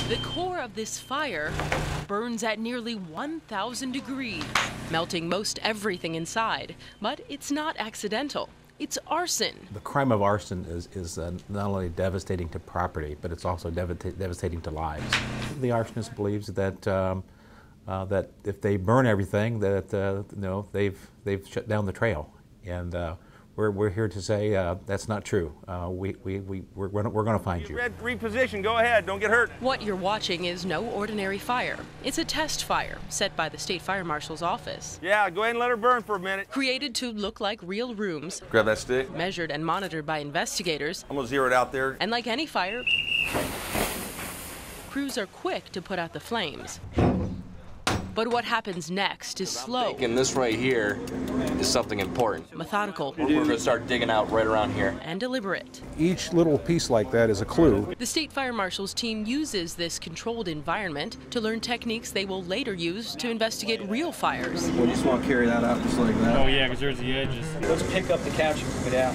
The core of this fire burns at nearly 1,000 degrees, melting most everything inside. But it's not accidental. It's arson. The crime of arson is not only devastating to property, but it's also devastating to lives. The arsonist believes that that if they burn everything, that they've shut down the trail, and we're here to say that's not true. We're going to find you. Reposition. Go ahead. Don't get hurt. What you're watching is no ordinary fire. It's a test fire set by the State Fire Marshal's office. Yeah, go ahead and let her burn for a minute. Created to look like real rooms. Grab that stick. Measured and monitored by investigators. I'm gonna zero it out there. And like any fire, crews are quick to put out the flames. But what happens next is slow. And this right here is something important. Methodical. We're going to start digging out right around here. And deliberate. Each little piece like that is a clue. The State Fire Marshal's team uses this controlled environment to learn techniques they will later use to investigate real fires. We just want to carry that out just like that. Oh yeah, because there's the edges. Let's pick up the couch and move it out.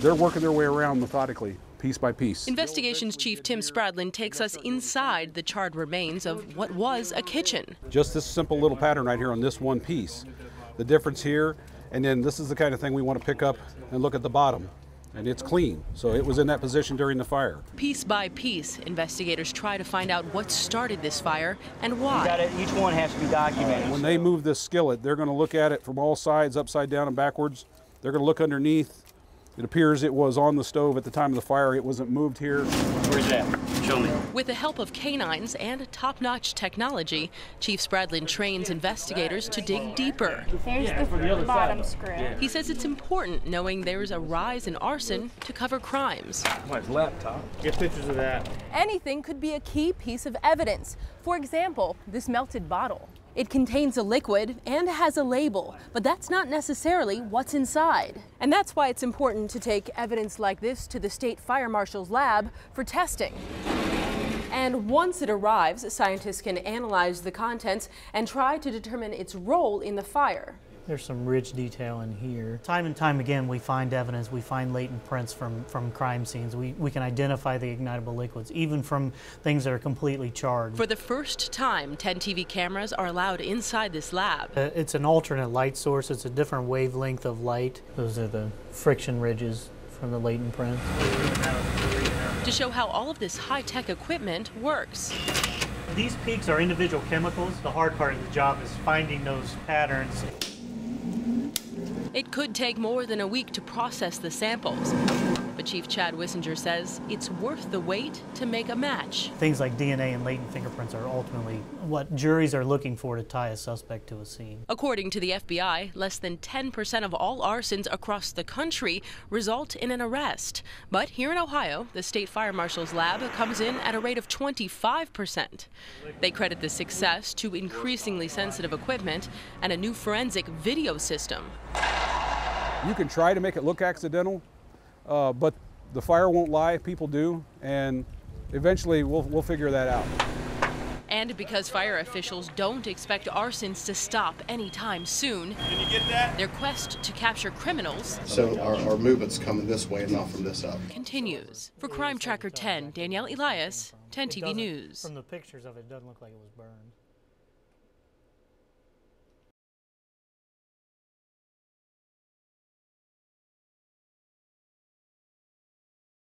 They're working their way around methodically, piece by piece. Investigations Chief Tim Spradlin takes us inside the charred remains of what was a kitchen. Just this simple little pattern right here on this one piece. The difference here, and then this is the kind of thing we want to pick up and look at the bottom. And it's clean, so it was in that position during the fire. Piece by piece, investigators try to find out what started this fire and why. Each one has to be documented. When they move this skillet, they're going to look at it from all sides, upside down and backwards. They're going to look underneath. It appears it was on the stove at the time of the fire. It wasn't moved here. Where's that? Show me. With the help of canines and top-notch technology, Chief Spradlin trains investigators to dig deeper. There's the bottom screw. He says it's important knowing there's a rise in arson to cover crimes. My laptop. Get pictures of that. Anything could be a key piece of evidence. For example, this melted bottle. It contains a liquid and has a label, but that's not necessarily what's inside. And that's why it's important to take evidence like this to the State Fire Marshal's lab for testing. And once it arrives, scientists can analyze the contents and try to determine its role in the fire. There's some rich detail in here. Time and time again, we find evidence, we find latent prints from crime scenes. We can identify the ignitable liquids, even from things that are completely charred. For the first time, 10 TV cameras are allowed inside this lab. It's an alternate light source. It's a different wavelength of light. Those are the friction ridges from the latent prints. To show how all of this high-tech equipment works. These peaks are individual chemicals. The hard part of the job is finding those patterns. It could take more than a week to process the samples, but Chief Chad Wissinger says it's worth the wait to make a match. Things like DNA and latent fingerprints are ultimately what juries are looking for to tie a suspect to a scene. According to the FBI, less than 10% of all arsons across the country result in an arrest. But here in Ohio, the State Fire Marshal's lab comes in at a rate of 25%. They credit the success to increasingly sensitive equipment and a new forensic video system. You can try to make it look accidental, but the fire won't lie, people do, and eventually we'll figure that out. And because fire officials don't expect arsons to stop anytime soon, Can you get that? their quest to capture criminals So our movement's coming this way and not from this up. continues. For Crime Tracker 10, Danielle Elias, 10 TV News. From the pictures of it, it doesn't look like it was burned.